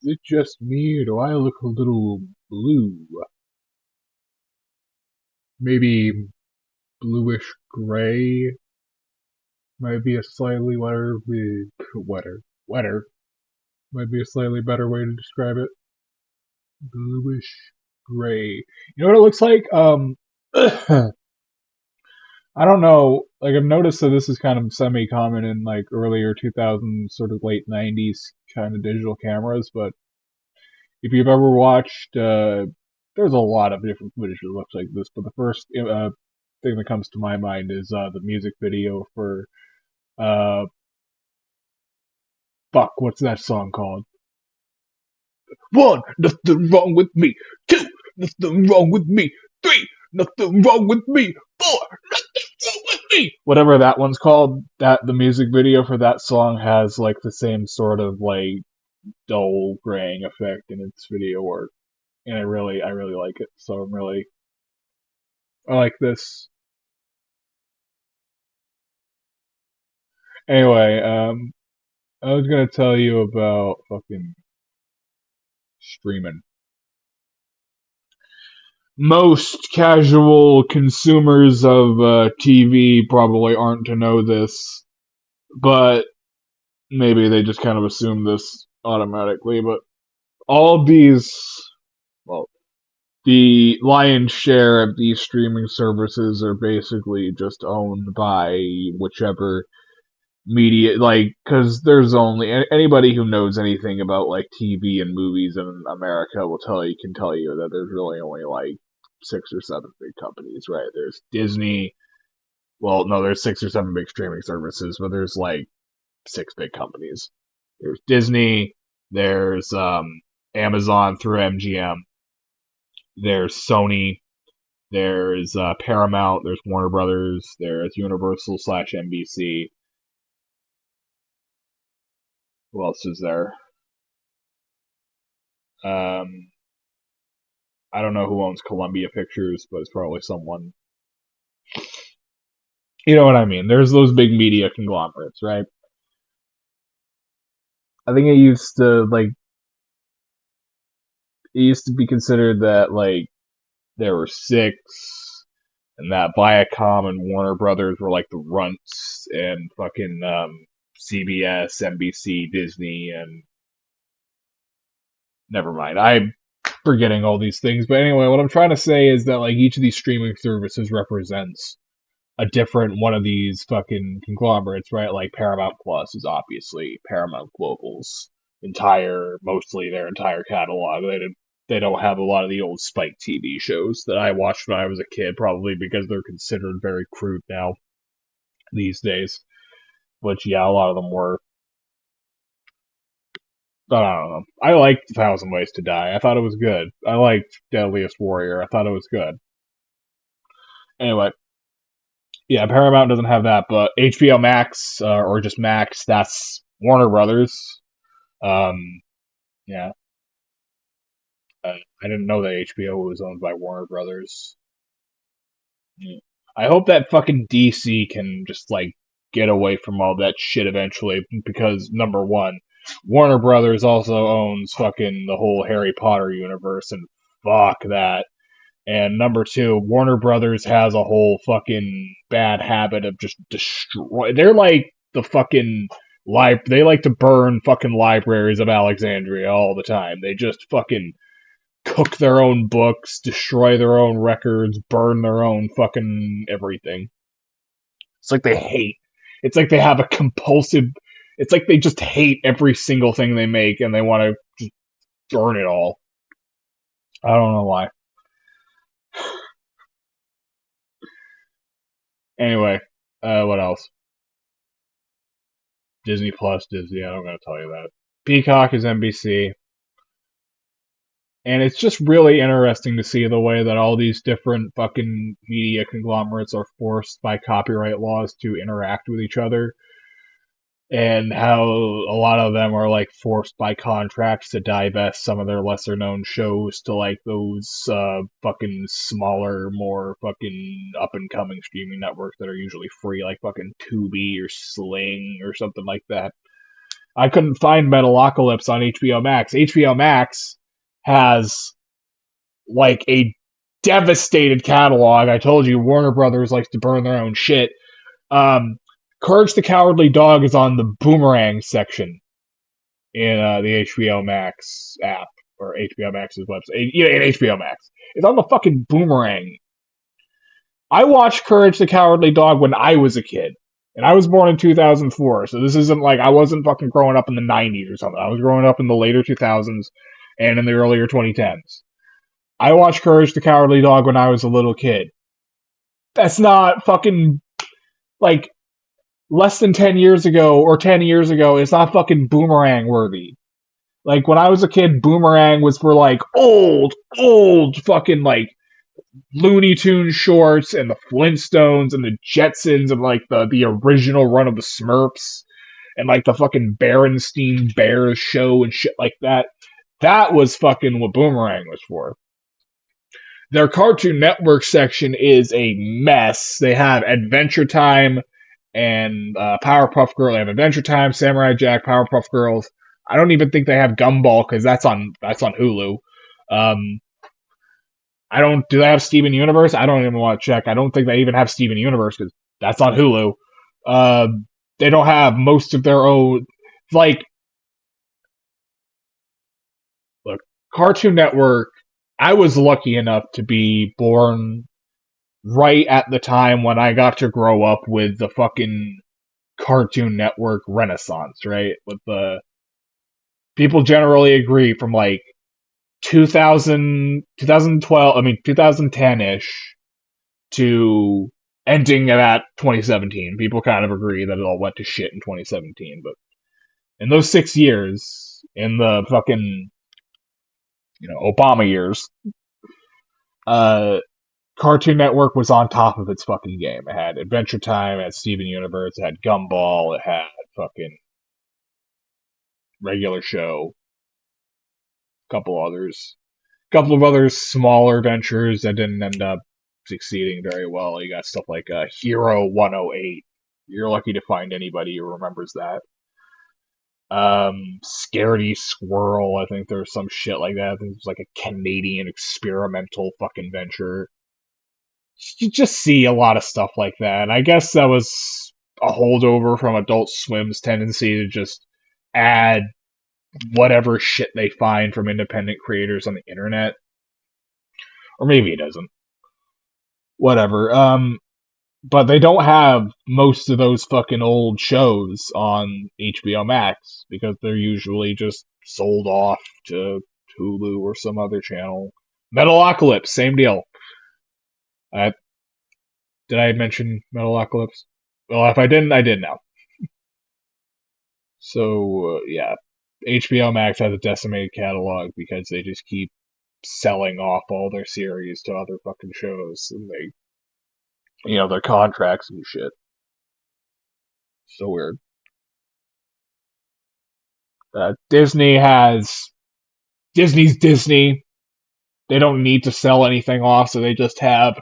Is it just me, or do I look a little blue? Maybe bluish gray might be a slightly wetter might be a slightly better way to describe it. Bluish gray. You know what it looks like? I don't know. Like I've noticed that this is kind of semi-common in like earlier 2000s, sort of late 90s kind of digital cameras, but if you've ever watched, there's a lot of different footage that looks like this, but the first thing that comes to my mind is the music video for uh, fuck, what's that song called? One, nothing wrong with me. Two, nothing wrong with me. Three, nothing wrong with me. Four, nothing wrong with me. Whatever that one's called, that the music video for that song has like the same sort of like dull graying effect in its video work, and I really like it. So I like this. Anyway, I was gonna tell you about fucking streaming. Most casual consumers of TV probably aren't to know this, but maybe they just kind of assume this automatically. But all of these, well, the lion's share of these streaming services are basically just owned by whichever media, like, because there's only anybody who knows anything about like TV and movies in America will can tell you that there's really only like six or seven big companies, right? There's Disney. Well, no, there's six or seven big streaming services, but there's like six big companies. There's Disney. There's Amazon through MGM. There's Sony. There's Paramount. There's Warner Brothers. There's Universal slash NBC. Who else is there? Um, I don't know who owns Columbia Pictures, but it's probably someone. You know what I mean? There's those big media conglomerates, right? I think it used to be considered that like there were six, and that Viacom and Warner Brothers were like the runts, and fucking CBS, NBC, Disney, and never mind. I'm forgetting all these things, but anyway, what I'm trying to say is that like each of these streaming services represents a different one of these fucking conglomerates, right? Like Paramount Plus is obviously Paramount Global's mostly their entire catalog. They don't have a lot of the old Spike TV shows that I watched when I was a kid, probably because they're considered very crude now these days. Which yeah, a lot of them were. But I don't know. I liked Thousand Ways to Die. I thought it was good. I liked Deadliest Warrior. I thought it was good. Anyway, yeah, Paramount doesn't have that, but HBO Max or just Max, that's Warner Brothers. Um, yeah, I didn't know that HBO was owned by Warner Brothers. Yeah. I hope that fucking DC can just like get away from all that shit eventually, because number one, Warner Brothers also owns fucking the whole Harry Potter universe, and fuck that. And number two, Warner Brothers has a whole fucking bad habit of just destroy. They're like the fucking They like to burn fucking libraries of Alexandria all the time. They just fucking cook their own books, destroy their own records, burn their own fucking everything. It's like they hate. It's like they have a compulsive. It's like they just hate every single thing they make, and they want to just burn it all. I don't know why. Anyway, what else? Disney Plus, Disney. I don't gotta tell you that. Peacock is NBC, and it's just really interesting to see the way that all these different fucking media conglomerates are forced by copyright laws to interact with each other, and how a lot of them are like forced by contracts to divest some of their lesser known shows to like those fucking smaller, more fucking up and coming streaming networks that are usually free, like fucking Tubi or Sling or something like that. I couldn't find Metalocalypse on HBO Max. HBO Max has like a devastated catalog. I told you Warner Brothers likes to burn their own shit. Um, Courage the Cowardly Dog is on the Boomerang section in the HBO Max app or HBO Max's website. Yeah, in HBO Max, it's on the fucking Boomerang. I watched Courage the Cowardly Dog when I was a kid. And I was born in 2004, so this isn't like I wasn't fucking growing up in the 90s or something. I was growing up in the later 2000s and in the earlier 2010s. I watched Courage the Cowardly Dog when I was a little kid. That's not fucking, like, less than 10 years ago or 10 years ago. It's not fucking Boomerang worthy. Like, when I was a kid, Boomerang was for, like, old fucking, like, Looney Tunes shorts and the Flintstones and the Jetsons and, like, the original run of the Smurfs and, like, the fucking Berenstein Bears show and shit like that. That was fucking what Boomerang was for. Their Cartoon Network section is a mess. They have Adventure Time and Powerpuff Girls. They have Adventure Time, Samurai Jack, Powerpuff Girls. I don't even think they have Gumball because that's on Hulu. I don't. Do they have Steven Universe? I don't even want to check. I don't think they even have Steven Universe because that's on Hulu. They don't have most of their own. Like, look, Cartoon Network. I was lucky enough to be born right at the time when I got to grow up with the fucking Cartoon Network renaissance, right? With the people generally agree from like 2012, I mean 2010-ish to ending at 2017. People kind of agree that it all went to shit in 2017, but in those 6 years, in the fucking, Obama years, uh, Cartoon Network was on top of its fucking game. It had Adventure Time, it had Steven Universe, it had Gumball, it had fucking regular show, a couple of others smaller ventures that didn't end up succeeding very well. You got stuff like Hero 108. You're lucky to find anybody who remembers that. Scaredy Squirrel, I think there's some shit like that. I think it was like a Canadian experimental fucking venture. You just see a lot of stuff like that. And I guess that was a holdover from Adult Swim's tendency to just add whatever shit they find from independent creators on the internet. Or maybe it doesn't. Whatever. But they don't have most of those fucking old shows on HBO Max because they're usually just sold off to Hulu or some other channel. Metalocalypse, same deal. Did I mention Metalocalypse? Well, if I didn't, I did now. So, yeah. HBO Max has a decimated catalog because they just keep selling off all their series to other fucking shows. And their contracts and shit. So weird. Disney's Disney. They don't need to sell anything off, so they just have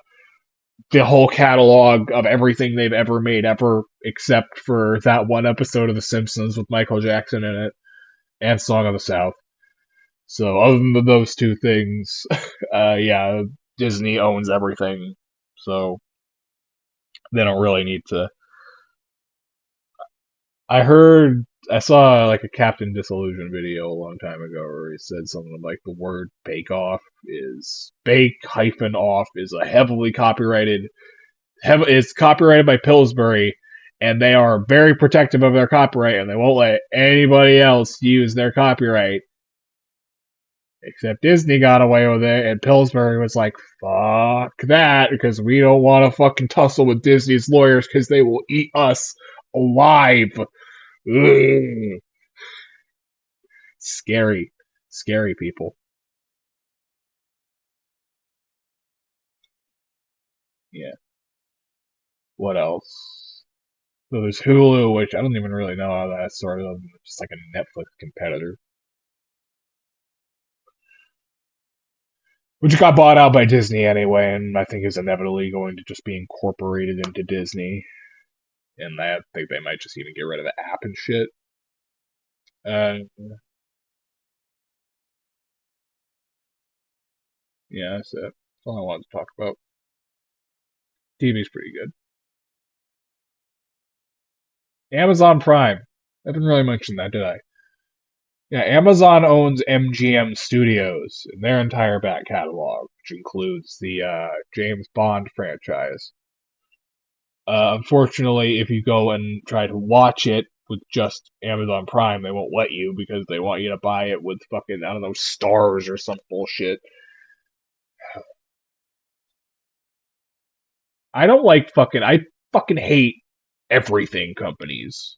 the whole catalog of everything they've ever made ever, except for that one episode of The Simpsons with Michael Jackson in it and Song of the South. So other than those two things, yeah, Disney owns everything, so they don't really need to. I saw like a Captain Disillusion video a long time ago where he said something like the word bake hyphen off is a heavily copyrighted, it's copyrighted by Pillsbury, and they are very protective of their copyright and they won't let anybody else use their copyright. Except Disney got away with it, and Pillsbury was like, fuck that, because we don't want to fucking tussle with Disney's lawyers because they will eat us alive. Ugh. Scary. Scary people. Yeah. What else? So there's Hulu, which I don't even really know how that started. Just like a Netflix competitor. Which got bought out by Disney anyway, and I think is inevitably going to just be incorporated into Disney. And I think they might just even get rid of the app and shit. Uh, yeah, that's it. That's all I wanted to talk about. TV's pretty good. Amazon Prime. I didn't really mention that, did I? Yeah, Amazon owns MGM Studios and their entire back catalog, which includes the James Bond franchise. Unfortunately, if you go and try to watch it with just Amazon Prime, they won't let you because they want you to buy it with fucking, I don't know, stars or some bullshit. I fucking hate everything companies.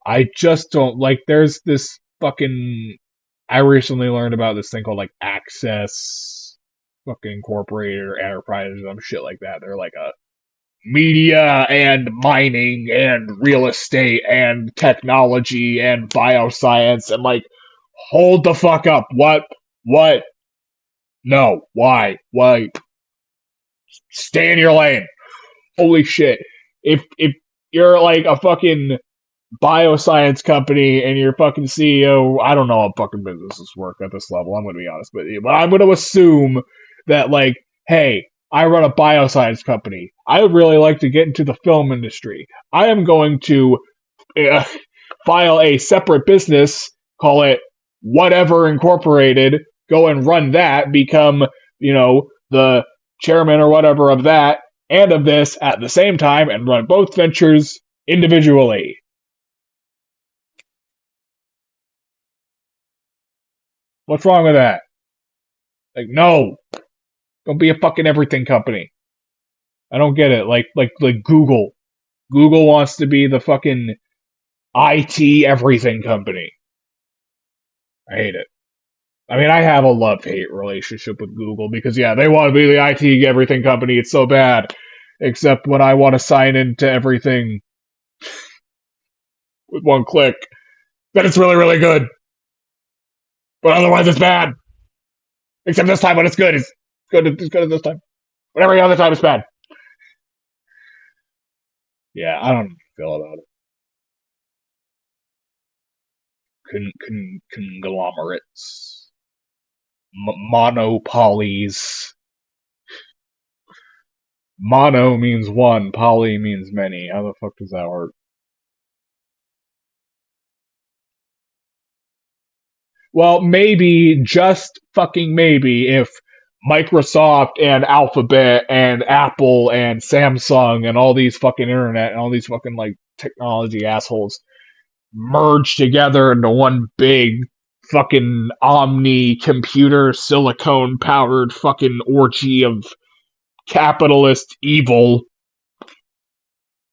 I just don't like, there's this fucking, I recently learned about this thing called like Access fucking Incorporated or Enterprise or some shit like that. They're like a media and mining and real estate and technology and bioscience and like hold the fuck up. What? No. Why? Stay in your lane. Holy shit. If you're like a fucking bioscience company and your fucking CEO, I don't know how fucking businesses work at this level, I'm gonna be honest with you. But I'm gonna assume that like, hey, I run a bioscience company. I would really like to get into the film industry. I am going to uh, file a separate business, call it whatever incorporated, go and run that, become, the chairman or whatever of that and of this at the same time and run both ventures individually. What's wrong with that? Like, no, don't be a fucking everything company. I don't get it. Like Google. Google wants to be the fucking IT everything company. I hate it. I mean, I have a love-hate relationship with Google because, yeah, they want to be the IT everything company. It's so bad. Except when I want to sign into everything with one click, then it's really, really good. But otherwise, it's bad. Except this time when it's good, it's good. It's good at this time. But every other time, it's bad. Yeah, I don't feel about it. Conglomerates, monopolies. Mono means one, poly means many. How the fuck does that work? Well, maybe, just fucking maybe, if Microsoft and Alphabet and Apple and Samsung and all these fucking internet and all these fucking like technology assholes merge together into one big fucking omni computer silicone powered fucking orgy of capitalist evil,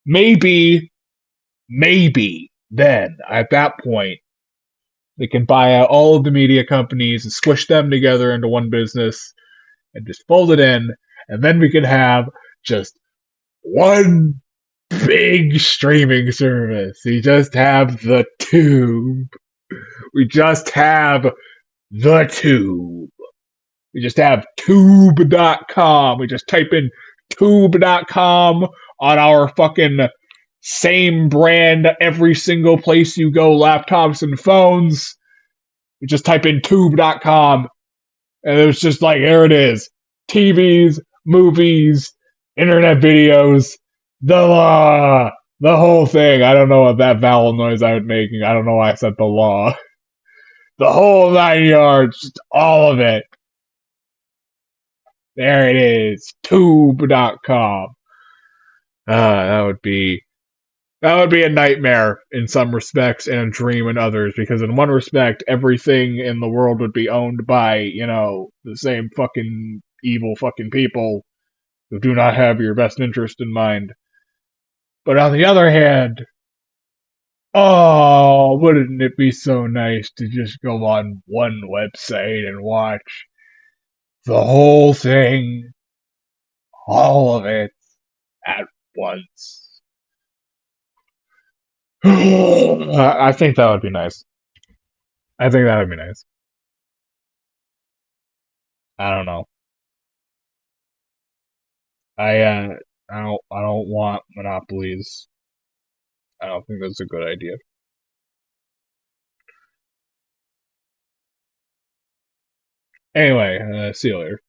maybe, maybe then at that point they can buy out all of the media companies and squish them together into one business and just fold it in, and then we can have just one big streaming service. We just have the tube. We just have the tube. We just have tube.com. We just type in tube.com on our fucking same brand every single place you go, laptops and phones. You just type in tube.com and it's just like, there it is. TVs, movies, internet videos, the whole thing. I don't know what that vowel noise I was making. I don't know why I said the law. The whole 9 yards, just all of it. There it is. Tube.com. That would be a nightmare in some respects and a dream in others, because in one respect, everything in the world would be owned by, the same fucking evil fucking people who do not have your best interest in mind. But on the other hand, oh, wouldn't it be so nice to just go on one website and watch the whole thing, all of it, at once? I think that would be nice. I think that would be nice. I don't know. I don't want monopolies. I don't think that's a good idea. Anyway, see you later.